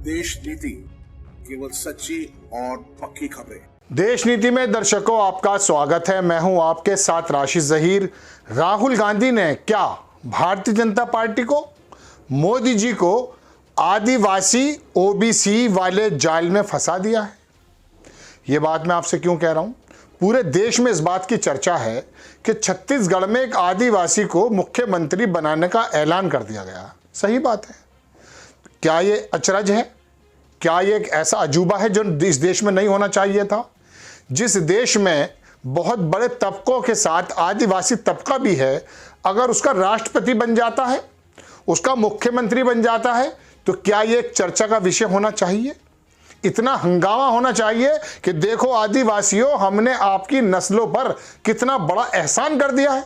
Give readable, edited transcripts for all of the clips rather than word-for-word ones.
देश नीति केवल सच्ची और पक्की खबरें। देश नीति में दर्शकों आपका स्वागत है। मैं हूं आपके साथ राशिद जहीर। राहुल गांधी ने क्या भारतीय जनता पार्टी को, मोदी जी को आदिवासी ओबीसी वाले जाल में फंसा दिया है? ये बात मैं आपसे क्यों कह रहा हूं? पूरे देश में इस बात की चर्चा है कि छत्तीसगढ़ में एक आदिवासी को मुख्यमंत्री बनाने का ऐलान कर दिया गया। सही बात है। क्या ये अचरज है? क्या ये एक ऐसा अजूबा है जो इस देश में नहीं होना चाहिए था? जिस देश में बहुत बड़े तबकों के साथ आदिवासी तबका भी है, अगर उसका राष्ट्रपति बन जाता है, उसका मुख्यमंत्री बन जाता है, तो क्या ये एक चर्चा का विषय होना चाहिए? इतना हंगामा होना चाहिए कि देखो आदिवासियों, हमने आपकी नस्लों पर कितना बड़ा एहसान कर दिया है।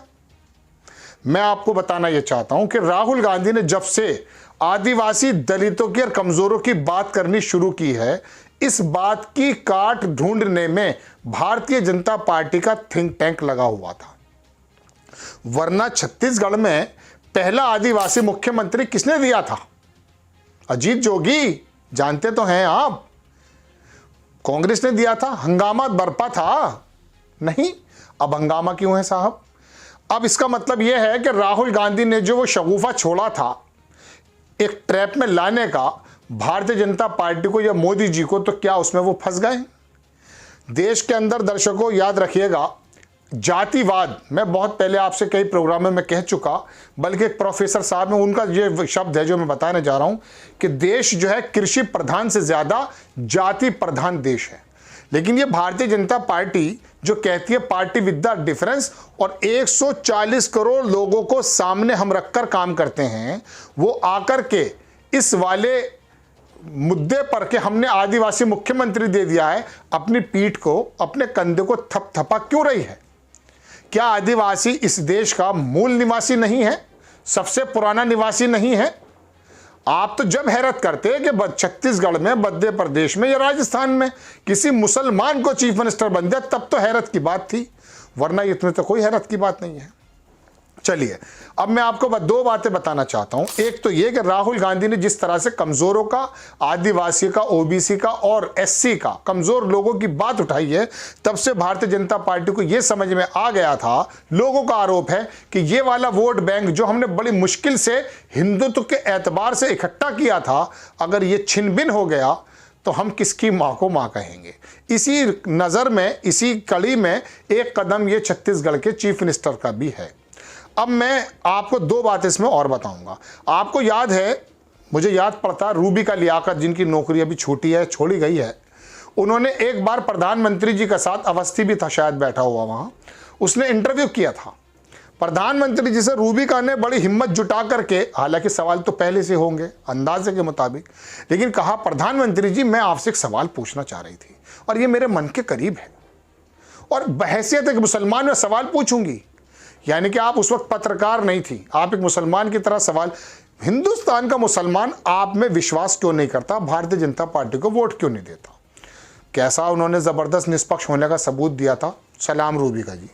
मैं आपको बताना यह चाहता हूं कि राहुल गांधी ने जब से आदिवासी, दलितों की और कमजोरों की बात करनी शुरू की है, इस बात की काट ढूंढने में भारतीय जनता पार्टी का थिंक टैंक लगा हुआ था। वरना छत्तीसगढ़ में पहला आदिवासी मुख्यमंत्री किसने दिया था? अजीत जोगी, जानते तो हैं आप। कांग्रेस ने दिया था, हंगामा बरपा था। नहीं, अब हंगामा क्यों है साहब? अब इसका मतलब यह है कि राहुल गांधी ने जो वो शगुफा छोड़ा था एक ट्रैप में लाने का भारतीय जनता पार्टी को या मोदी जी को, तो क्या उसमें वो फंस गए? देश के अंदर दर्शकों याद रखिएगा, जातिवाद, मैं बहुत पहले आपसे कई प्रोग्राम में कह चुका, बल्कि एक प्रोफेसर साहब ने, उनका ये शब्द है जो मैं बताने जा रहा हूं कि देश जो है कृषि प्रधान से ज्यादा जाति प्रधान देश है। लेकिन ये भारतीय जनता पार्टी जो कहती है पार्टी विद द डिफरेंस, और 140 करोड़ लोगों को सामने हम रखकर काम करते हैं, वो आकर के इस वाले मुद्दे पर कि हमने आदिवासी मुख्यमंत्री दे दिया है, अपनी पीठ को, अपने कंधे को थपथपा क्यों रही है? क्या आदिवासी इस देश का मूल निवासी नहीं है? सबसे पुराना निवासी नहीं है? आप तो जब हैरत करते हैं कि छत्तीसगढ़ में, मध्य प्रदेश में या राजस्थान में किसी मुसलमान को चीफ मिनिस्टर बन जाए, तब तो हैरत की बात थी, वरना इसमें तो कोई हैरत की बात नहीं है। चलिए, अब मैं आपको दो बातें बताना चाहता हूं। एक तो यह कि राहुल गांधी ने जिस तरह से कमजोरों का, आदिवासी का, ओबीसी का और एससी का, कमजोर लोगों की बात उठाई है, तब से भारतीय जनता पार्टी को यह समझ में आ गया था, लोगों का आरोप है कि ये वाला वोट बैंक जो हमने बड़ी मुश्किल से हिंदुत्व के एतबार से इकट्ठा किया था, अगर ये छिन भिन हो गया तो हम किसकी मां को मां कहेंगे? इसी नजर में, इसी कड़ी में एक कदम ये छत्तीसगढ़ के चीफ मिनिस्टर का भी है। अब मैं आपको दो बातें इसमें और बताऊंगा। आपको याद है, मुझे याद पड़ता, रूबी का लियाकत, जिनकी नौकरी अभी छूटी है, छोड़ी गई है, उन्होंने एक बार प्रधानमंत्री जी के साथ, अवस्थी भी था शायद बैठा हुआ वहां, उसने इंटरव्यू किया था प्रधानमंत्री जी से। रूबी का ने बड़ी हिम्मत जुटा करके, हालांकि सवाल तो पहले से होंगे अंदाजे के मुताबिक, लेकिन कहा प्रधानमंत्री जी मैं आपसे एक सवाल पूछना चाह रही थी और ये मेरे मन के करीब है, और बहैसियत एक मुसलमान में सवाल पूछूंगी। यानी कि आप उस वक्त पत्रकार नहीं थी, आप एक मुसलमान की तरह सवाल। हिंदुस्तान का मुसलमान आप में विश्वास क्यों नहीं करता? भारतीय जनता पार्टी को वोट क्यों नहीं देता? कैसा उन्होंने जबरदस्त निष्पक्ष होने का सबूत दिया था, सलाम रूबी का जी।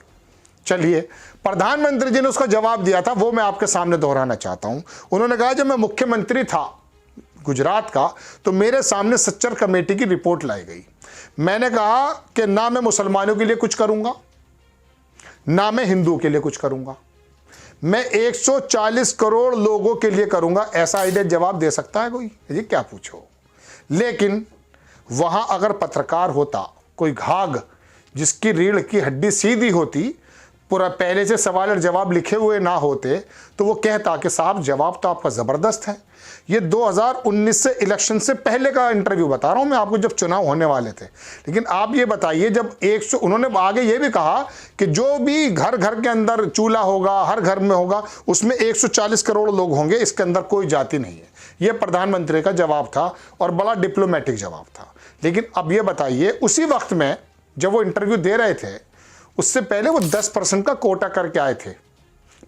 चलिए, प्रधानमंत्री जी ने उसका जवाब दिया था, वो मैं आपके सामने दोहराना चाहता हूं। उन्होंने कहा जब मैं मुख्यमंत्री था गुजरात का, तो मेरे सामने सच्चर कमेटी की रिपोर्ट लाई गई। मैंने कहा कि ना मैं मुसलमानों के लिए कुछ करूंगा, ना मैं हिंदू के लिए कुछ करूंगा, मैं 140 करोड़ लोगों के लिए करूंगा। ऐसा आइडिया जवाब दे सकता है कोई? ये क्या पूछो। लेकिन वहां अगर पत्रकार होता, कोई घाघ जिसकी रीढ़ की हड्डी सीधी होती, पूरा पहले से सवाल और जवाब लिखे हुए ना होते, तो वो कहता कि साहब जवाब तो आपका जबरदस्त है। ये 2019 से इलेक्शन से पहले का इंटरव्यू बता रहा हूं मैं आपको, जब चुनाव होने वाले थे। लेकिन आप ये बताइए, जब 100, उन्होंने आगे ये भी कहा कि जो भी घर घर के अंदर चूल्हा होगा, हर घर में होगा, उसमें 140 करोड़ लोग होंगे, इसके अंदर कोई जाति नहीं है। ये प्रधानमंत्री का जवाब था और बड़ा डिप्लोमेटिक जवाब था। लेकिन अब ये बताइए, उसी वक्त में जब वो इंटरव्यू दे रहे थे, उससे पहले वो 10% का कोटा करके आए थे।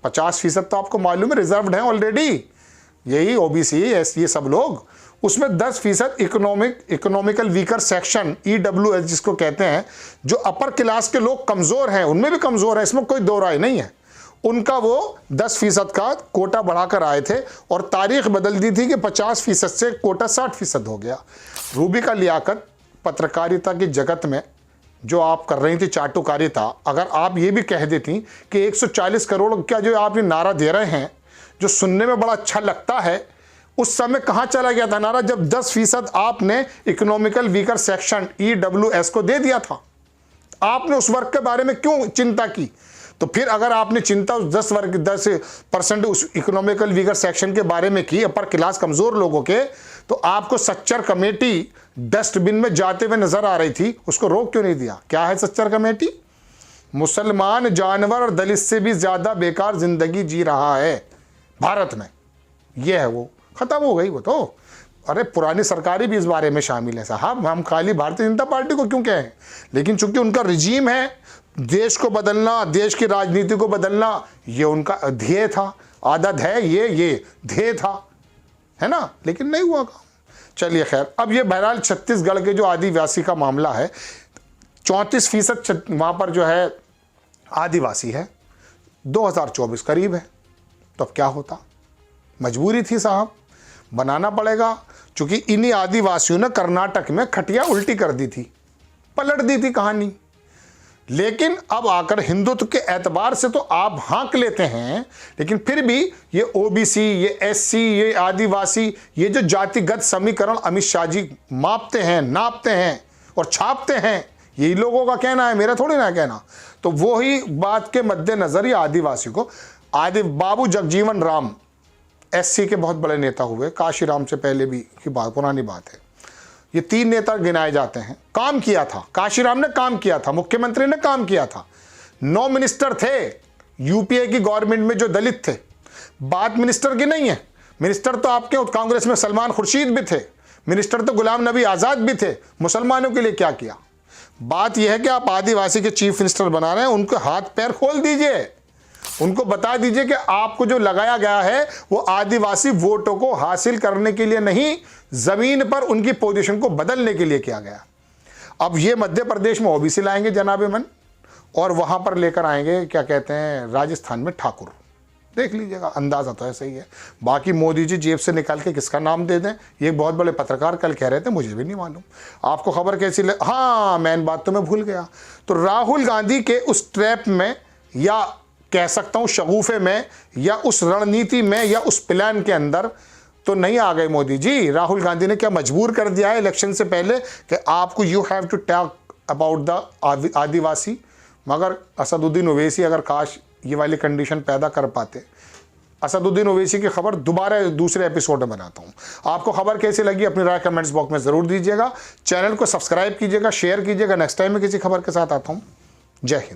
50% तो आपको मालूम है रिजर्व्ड है ऑलरेडी, यही ओबीसी, ये सब लोग। उसमें 10% इकोनॉमिकल वीकर सेक्शन, ईडब्ल्यूएस जिसको कहते हैं, जो अपर क्लास के लोग कमजोर हैं, उनमें भी कमजोर है, इसमें कोई दो राय नहीं है। उनका वो 10% का कोटा बढ़ाकर आए थे और तारीख बदल दी थी कि 50% से कोटा 60% हो गया। रूबी का लियाकत पत्रकारिता की जगत में जो आप कर रही थी चाटुकारिता, अगर आप ये भी कह देती कि 140 करोड़ का जो आप ये नारा दे रहे हैं जो सुनने में बड़ा अच्छा लगता है, उस समय कहाँ चला गया था नारा जब 10% आपने इकोनॉमिकल वीकर सेक्शन EWS को दे दिया था। आपने उस वर्ग के बारे में क्यों चिंता की? तो फिर अगर आपने चिंता उस 10% उस इकोनॉमिकल वीकर सेक्शन के बारे में की, अपर क्लास कमजोर लोगों के, तो आपको सच्चर कमेटी डस्टबिन में जाते हुए नजर आ रही थी, उसको रोक क्यों नहीं दिया? क्या है सच्चर कमेटी? मुसलमान जानवर और दलित से भी ज्यादा बेकार जिंदगी जी रहा है भारत में, यह है वो, खत्म हो गई वो तो। अरे पुरानी सरकारें भी इस बारे में शामिल है साहब, हम खाली भारतीय जनता पार्टी को क्यों कहें, लेकिन चूंकि उनका रिजीम है देश को बदलना, देश की राजनीति को बदलना, ये उनका ध्येय था, आदत है, ये ध्येय था, है ना, लेकिन नहीं हुआ काम। चलिए खैर, अब ये बहरहाल छत्तीसगढ़ के जो आदिवासी का मामला है, 34% वहाँ पर जो है आदिवासी है, 2024 करीब है, तो अब क्या होता? मजबूरी थी साहब, बनाना पड़ेगा, क्योंकि इन्हीं आदिवासियों ने कर्नाटक में खटिया उल्टी कर दी थी, पलट दी थी कहानी। लेकिन अब आकर हिंदुत्व के एतबार से तो आप हाँक लेते हैं, लेकिन फिर भी ये ओबीसी, ये एससी, ये आदिवासी, ये जो जातिगत समीकरण अमित शाह जी मापते हैं, नापते हैं और छापते हैं, यही लोगों का कहना है, मेरा थोड़ी ना कहना। तो वही बात के मद्देनजर ये आदिवासी को बाबू जगजीवन राम एससी के बहुत बड़े नेता हुए, काशीराम से पहले भी की बात, पुरानी बात है। ये 3 नेता गिनाए जाते हैं, काम किया था, काशीराम ने काम किया था, मुख्यमंत्री ने काम किया था, 9 मिनिस्टर थे यूपीए की गवर्नमेंट में जो दलित थे। बात मिनिस्टर की नहीं है, मिनिस्टर तो आपके कांग्रेस में सलमान खुर्शीद भी थे, मिनिस्टर तो गुलाम नबी आज़ाद भी थे। मुसलमानों के लिए क्या किया? बात यह है कि आप आदिवासी के चीफ मिनिस्टर बना रहे हैं, उनके हाथ पैर खोल दीजिए, उनको बता दीजिए कि आपको जो लगाया गया है वो आदिवासी वोटों को हासिल करने के लिए नहीं, जमीन पर उनकी पोजीशन को बदलने के लिए किया गया। अब ये मध्य प्रदेश में ओबीसी लाएंगे जनाबे मन, और वहां पर लेकर आएंगे क्या कहते हैं राजस्थान में ठाकुर, देख लीजिएगा, अंदाजा तो ऐसा ही है। बाकी मोदी जी जेब से निकाल के किसका नाम दे दें, ये बहुत बड़े पत्रकार कल कह रहे थे, मुझे भी नहीं मालूम, आपको खबर कैसी लग? हाँ, मैन बात तो मैं भूल गया। तो राहुल गांधी के उस ट्रैप में, या कह सकता हूं शगुफे में, या उस रणनीति में, या उस प्लान के अंदर तो नहीं आ गए मोदी जी। राहुल गांधी ने क्या मजबूर कर दिया है इलेक्शन से पहले कि आपको you have to talk about the Adivasi, मगर असदुद्दीन ओवैसी अगर काश ये वाली कंडीशन पैदा कर पाते। असदुद्दीन ओवैसी की खबर दोबारा दूसरे एपिसोड में बनाता हूं। आपको खबर कैसी लगी अपनी राय कमेंट्स बॉक्स में जरूर दीजिएगा, चैनल को सब्सक्राइब कीजिएगा, शेयर कीजिएगा। नेक्स्ट टाइम में किसी खबर के साथ आता हूं। जय हिंद।